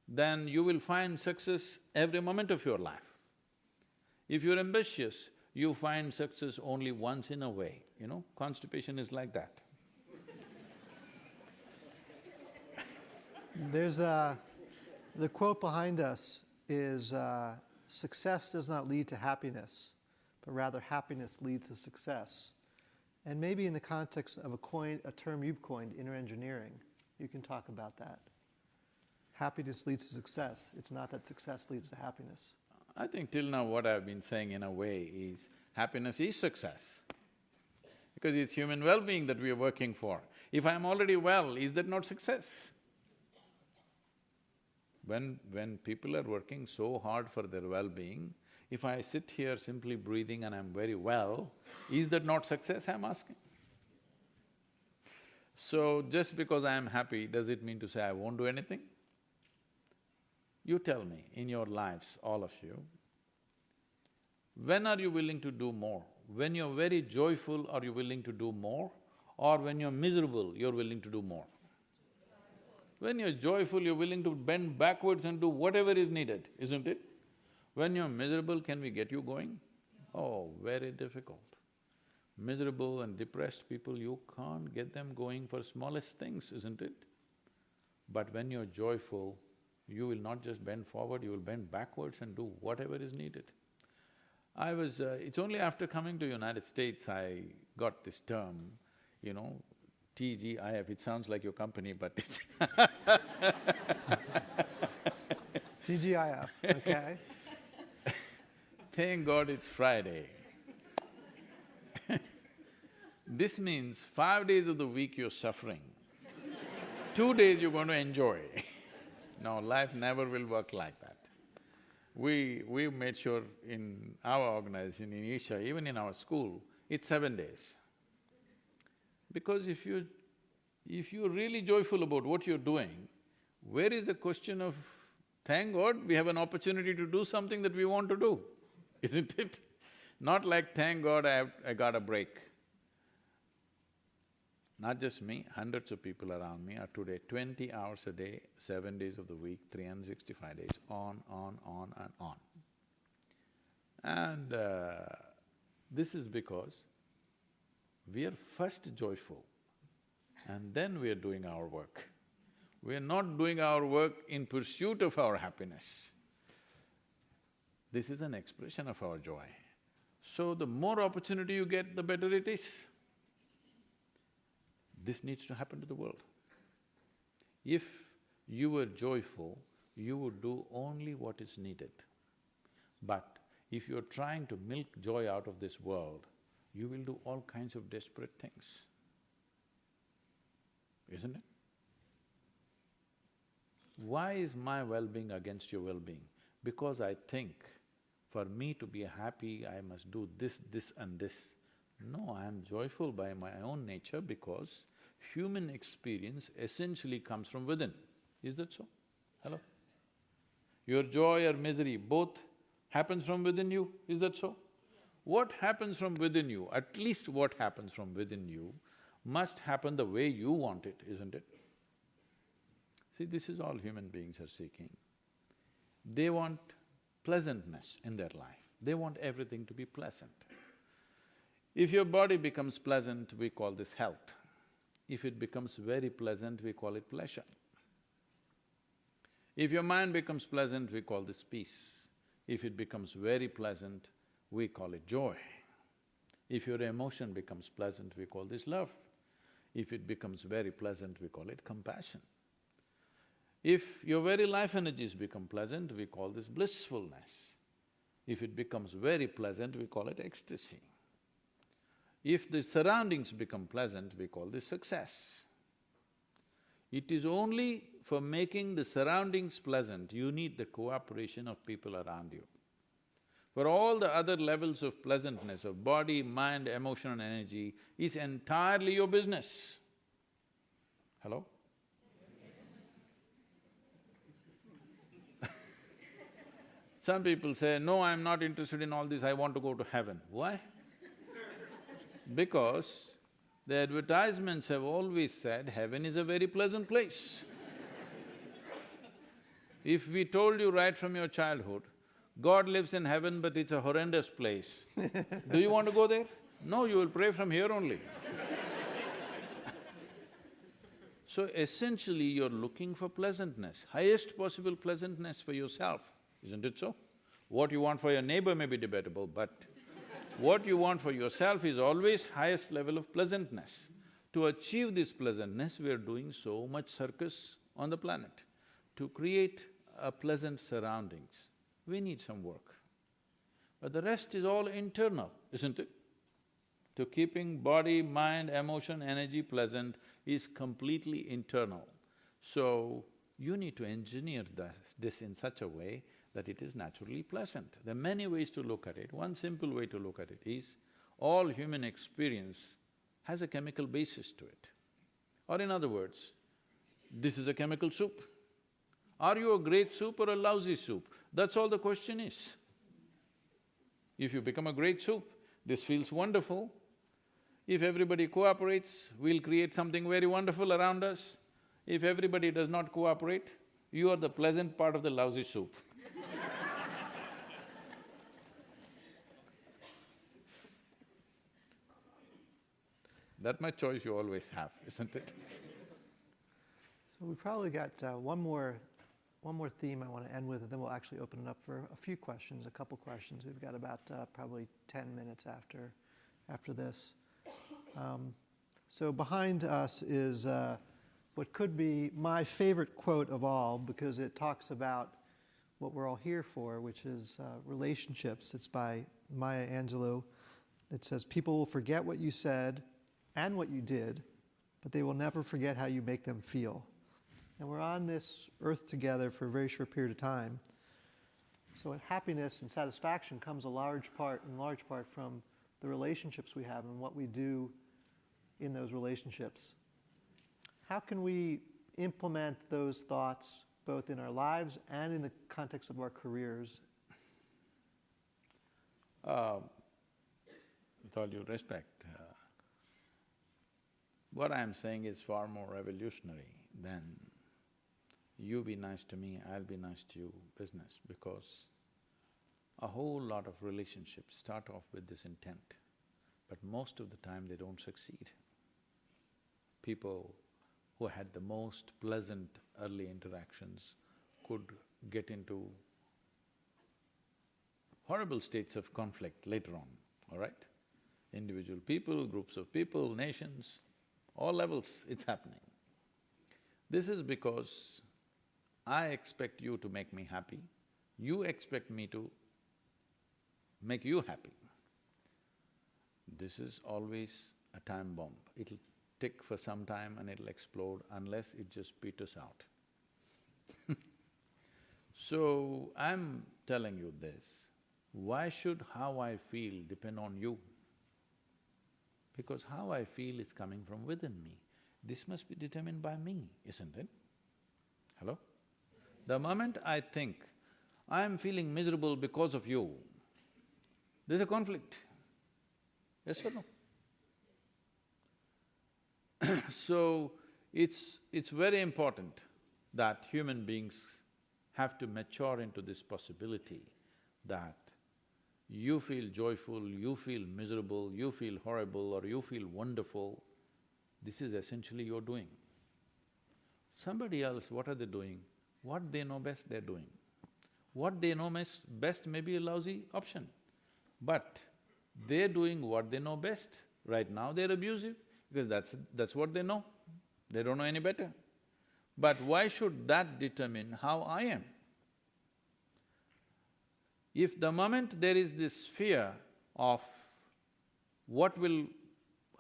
then you will find success every moment of your life. If you're ambitious, you find success only once in a way, you know, constipation is like that. The quote behind us is, success does not lead to happiness, but rather happiness leads to success. And maybe in the context of a term you've coined, inner engineering, you can talk about that. Happiness leads to success. It's not that success leads to happiness. I think till now what I've been saying in a way is, happiness is success, because it's human well-being that we are working for. If I'm already well, is that not success? When people are working so hard for their well-being, if I sit here simply breathing and I'm very well, is that not success, I'm asking? So just because I am happy, does it mean to say I won't do anything? You tell me, in your lives, all of you, when are you willing to do more? When you're very joyful, are you willing to do more? Or when you're miserable, you're willing to do more? When you're joyful, you're willing to bend backwards and do whatever is needed, isn't it? When you're miserable, can we get you going? Oh, very difficult. Miserable and depressed people, you can't get them going for smallest things, isn't it? But when you're joyful, you will not just bend forward, you will bend backwards and do whatever is needed. It's only after coming to United States I got this term, you know, TGIF, it sounds like your company, but it's TGIF, okay. Thank God it's Friday. This means 5 days of the week you're suffering, 2 days you're going to enjoy. No, life never will work like that. We made sure in our organization, in Isha, even in our school, it's 7 days. Because if you're really joyful about what you're doing, where is the question of, thank God we have an opportunity to do something that we want to do, isn't it? Not like, thank God I got a break. Not just me, hundreds of people around me are today 20 hours a day, 7 days of the week, 365 days, on and on. And this is because we are first joyful and then we are doing our work. We are not doing our work in pursuit of our happiness. This is an expression of our joy. So the more opportunity you get, the better it is. This needs to happen to the world. If you were joyful, you would do only what is needed. But if you're trying to milk joy out of this world, you will do all kinds of desperate things, isn't it? Why is my well-being against your well-being? Because I think for me to be happy, I must do this, this and this. No, I am joyful by my own nature because human experience essentially comes from within. Is that so? Hello? Your joy or misery, both happens from within you, is that so? What happens from within you, at least what happens from within you, must happen the way you want it, isn't it? See, this is all human beings are seeking. They want pleasantness in their life. They want everything to be pleasant. If your body becomes pleasant, we call this health. If it becomes very pleasant, we call it pleasure. If your mind becomes pleasant, we call this peace. If it becomes very pleasant, we call it joy. If your emotion becomes pleasant, we call this love. If it becomes very pleasant, we call it compassion. If your very life energies become pleasant, we call this blissfulness. If it becomes very pleasant, we call it ecstasy. If the surroundings become pleasant, we call this success. It is only for making the surroundings pleasant, you need the cooperation of people around you. For all the other levels of pleasantness of body, mind, emotion and energy is entirely your business. Hello? Some people say, no, I'm not interested in all this, I want to go to heaven. Why? Because the advertisements have always said heaven is a very pleasant place. If we told you right from your childhood, God lives in heaven but it's a horrendous place, do you want to go there? No, you will pray from here only. So essentially you're looking for pleasantness, highest possible pleasantness for yourself, isn't it so? What you want for your neighbor may be debatable, but what you want for yourself is always highest level of pleasantness. To achieve this pleasantness, we are doing so much circus on the planet. To create a pleasant surroundings, we need some work. But the rest is all internal, isn't it? To keeping body, mind, emotion, energy pleasant is completely internal. So, you need to engineer this in such a way that it is naturally pleasant. There are many ways to look at it. One simple way to look at it is, all human experience has a chemical basis to it. Or in other words, this is a chemical soup. Are you a great soup or a lousy soup? That's all the question is. If you become a great soup, this feels wonderful. If everybody cooperates, we'll create something very wonderful around us. If everybody does not cooperate, you are the pleasant part of the lousy soup. That much choice you always have, isn't it? So we've probably got one more theme I want to end with, and then we'll actually open it up for a few questions, a couple questions. We've got about probably 10 minutes after this. So behind us is what could be my favorite quote of all, because it talks about what we're all here for, which is relationships. It's by Maya Angelou. It says, "People will forget what you said and what you did, but they will never forget how you make them feel." And we're on this earth together for a very short period of time. So happiness and satisfaction comes in large part from the relationships we have and what we do in those relationships. How can we implement those thoughts both in our lives and in the context of our careers? With all due respect, what I'm saying is far more revolutionary than you be nice to me, I'll be nice to you business, because a whole lot of relationships start off with this intent, but most of the time they don't succeed. People who had the most pleasant early interactions could get into horrible states of conflict later on, all right? Individual people, groups of people, nations, all levels it's happening. This is because I expect you to make me happy, you expect me to make you happy. This is always a time bomb. It'll tick for some time and it'll explode unless it just peters out. So, I'm telling you this, why should how I feel depend on you? Because how I feel is coming from within me. This must be determined by me, isn't it? Hello? The moment I think, I am feeling miserable because of you, there's a conflict. Yes or no? So, it's very important that human beings have to mature into this possibility that you feel joyful, you feel miserable, you feel horrible or you feel wonderful, this is essentially your doing. Somebody else, what are they doing? What they know best, they're doing. What they know best may be a lousy option, but they're doing what they know best. Right now they're abusive because that's what they know. They don't know any better. But why should that determine how I am? If the moment there is this fear of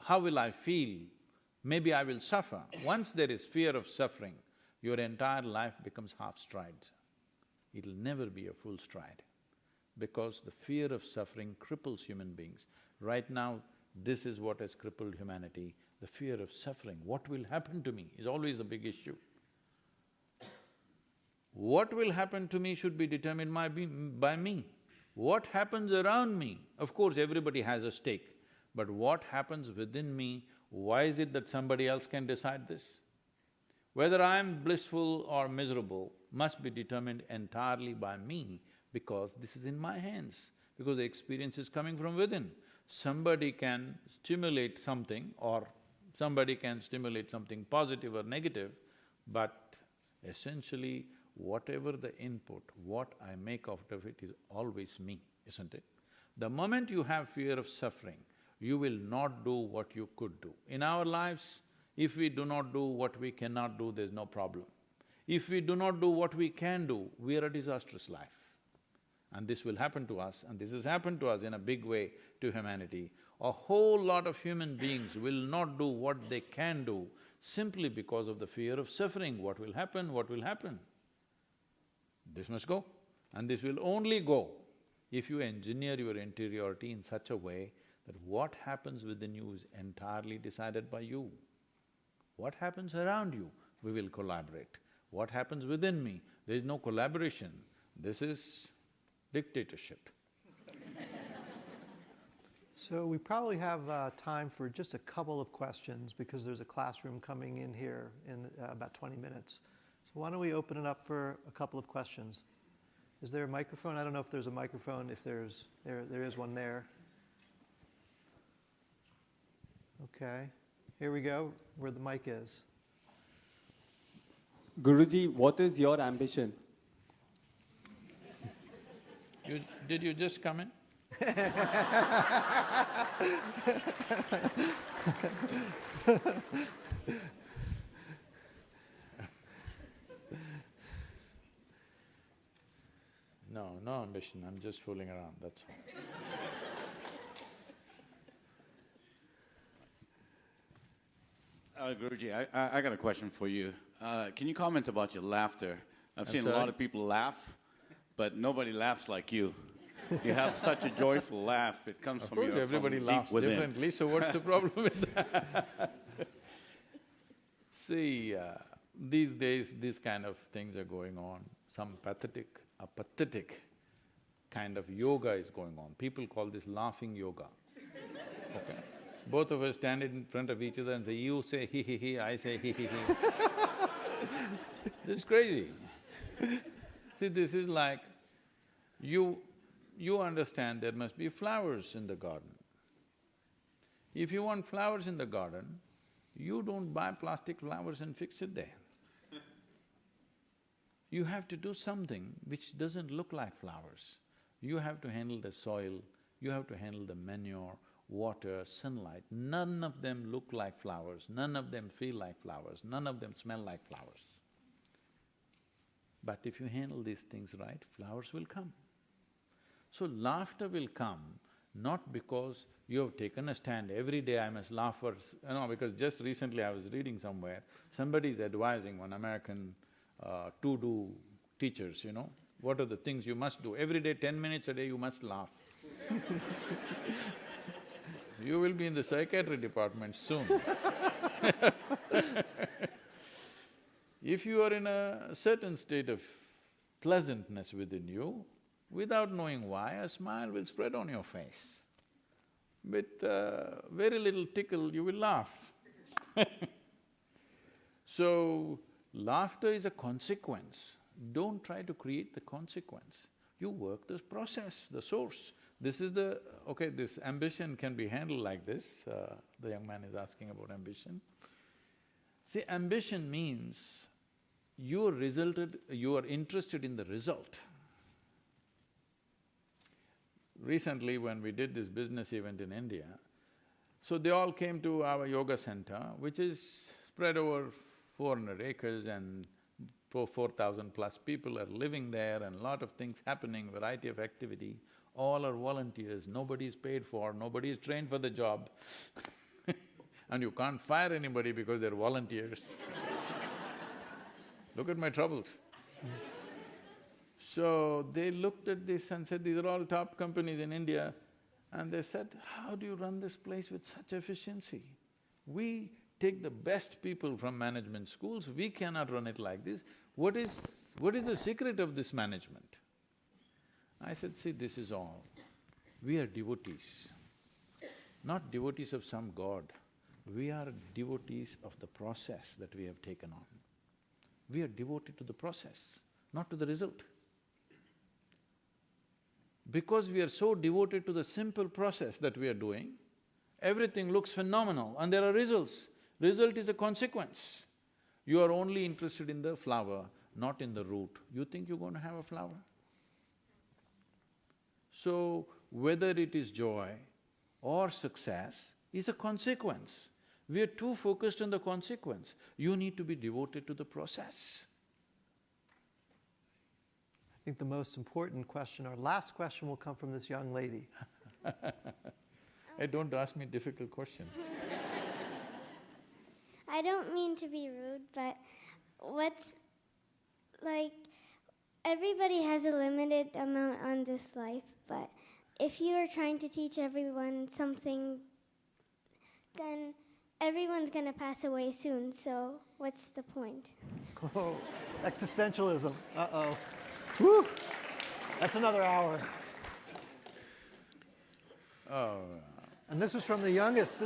how will I feel, maybe I will suffer, once there is fear of suffering, your entire life becomes half strides. It'll never be a full stride, because the fear of suffering cripples human beings. Right now, this is what has crippled humanity, the fear of suffering. What will happen to me is always a big issue. What will happen to me should be determined by me. What happens around me, of course everybody has a stake, but what happens within me, why is it that somebody else can decide this? Whether I am blissful or miserable must be determined entirely by me, because this is in my hands, because the experience is coming from within. Somebody can stimulate something or somebody can stimulate something positive or negative, but essentially whatever the input, what I make out of it is always me, isn't it? The moment you have fear of suffering, you will not do what you could do. In our lives, if we do not do what we cannot do, there's no problem. If we do not do what we can do, we are a disastrous life. And this will happen to us, and this has happened to us in a big way to humanity. A whole lot of human beings will not do what they can do simply because of the fear of suffering. What will happen? What will happen? This must go, and this will only go if you engineer your interiority in such a way that what happens within you is entirely decided by you. What happens around you, we will collaborate. What happens within me, there is no collaboration. This is dictatorship. So we probably have time for just a couple of questions because there's a classroom coming in here in about 20 minutes. So why don't we open it up for a couple of questions? Is there a microphone? I don't know if there's a microphone. If there is one there. Okay, here we go, where the mic is. Guruji, what is your ambition? Did you just come in? No ambition, I'm just fooling around, that's all. Guruji, I got a question for you. Can you comment about your laughter? I've seen a lot of people laugh, but nobody laughs like you. You have such a joyful laugh, it comes from your deep within. Everybody laughs differently, so what's the problem with that? See, these days, these kind of things are going on. Some pathetic kind of yoga is going on. People call this laughing yoga, okay? Both of us stand in front of each other and say, you say he, I say he. This is crazy. See, this is like, you understand there must be flowers in the garden. If you want flowers in the garden, you don't buy plastic flowers and fix it there. You have to do something which doesn't look like flowers. You have to handle the soil, you have to handle the manure, water, sunlight. None of them look like flowers, none of them feel like flowers, none of them smell like flowers. But if you handle these things right, flowers will come. So laughter will come not because you have taken a stand, every day I must laugh for… because just recently I was reading somewhere, somebody is advising one American to-do teachers, what are the things you must do? Every day, 10 minutes a day, you must laugh. You will be in the psychiatry department soon. If you are in a certain state of pleasantness within you, without knowing why, a smile will spread on your face. With very little tickle, you will laugh. So, laughter is a consequence. don't try to create the consequence. You work this process, the source. This is the… okay, this ambition can be handled like this. The young man is asking about ambition. See, ambition means you are interested in the result. Recently, when we did this business event in India, so they all came to our yoga center, which is spread over 400 acres and 4,000 plus people are living there and lot of things happening, variety of activity. All are volunteers, nobody is paid for, nobody is trained for the job and you can't fire anybody because they're volunteers. Look at my troubles. So they looked at this and said, these are all top companies in India, and they said, how do you run this place with such efficiency? We take the best people from management schools, we cannot run it like this. What is the secret of this management? I said, see, this is all. We are devotees, not devotees of some god. We are devotees of the process that we have taken on. We are devoted to the process, not to the result. Because we are so devoted to the simple process that we are doing, everything looks phenomenal and there are results. Result is a consequence. You are only interested in the flower, not in the root. You think you're going to have a flower? So, whether it is joy or success is a consequence. We are too focused on the consequence. You need to be devoted to the process. I think the most important question, our last question, will come from this young lady. Hey, don't ask me difficult questions. I don't mean to be rude, but everybody has a limited amount on this life, but if you are trying to teach everyone something, then everyone's gonna pass away soon, so what's the point? Oh, existentialism, uh-oh. Whew, that's another hour. Oh. And this is from the youngest,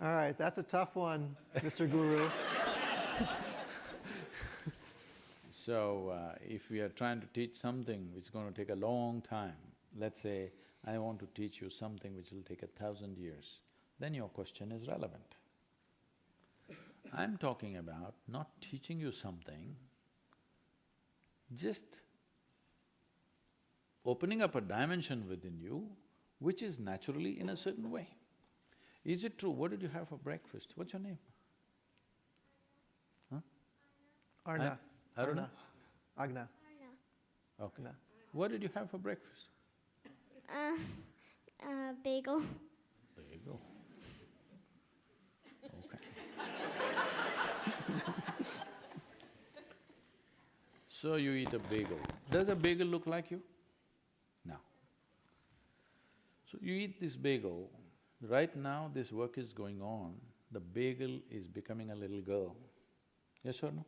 All right, that's a tough one, Mr. Guru. So, if we are trying to teach something which is going to take a long time, let's say, I want to teach you something which will take 1,000 years, then your question is relevant. I'm talking about not teaching you something, just opening up a dimension within you which is naturally in a certain way. Is it true? What did you have for breakfast? What's your name? Huh? Arna. Aruna? Agna. Okay. What did you have for breakfast? Bagel. Bagel. Okay. So you eat a bagel. Does a bagel look like you? No. So you eat this bagel. Right now this work is going on, the bagel is becoming a little girl. Yes or no?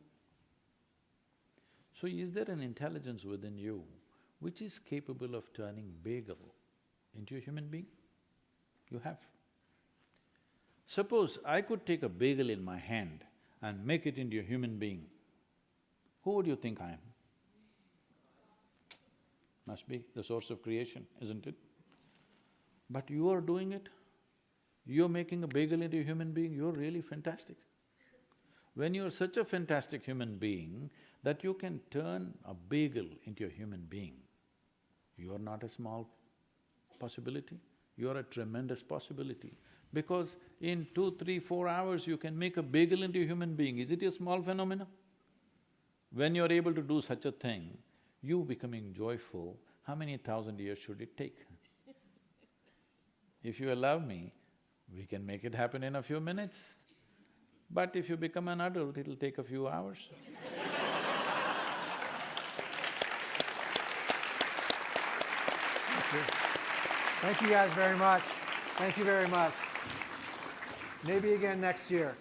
So is there an intelligence within you which is capable of turning bagel into a human being? You have. Suppose I could take a bagel in my hand and make it into a human being, who would you think I am? Must be the source of creation, isn't it? But you are doing it. You're making a bagel into a human being, you're really fantastic. When you're such a fantastic human being that you can turn a bagel into a human being, you're not a small possibility, you're a tremendous possibility. Because in 2, 3, 4 hours you can make a bagel into a human being. Is it a small phenomenon? When you're able to do such a thing, you becoming joyful, how many 1,000 years should it take? If you allow me, we can make it happen in a few minutes. But if you become an adult, it'll take a few hours. Thank you guys very much. Thank you very much. Maybe again next year.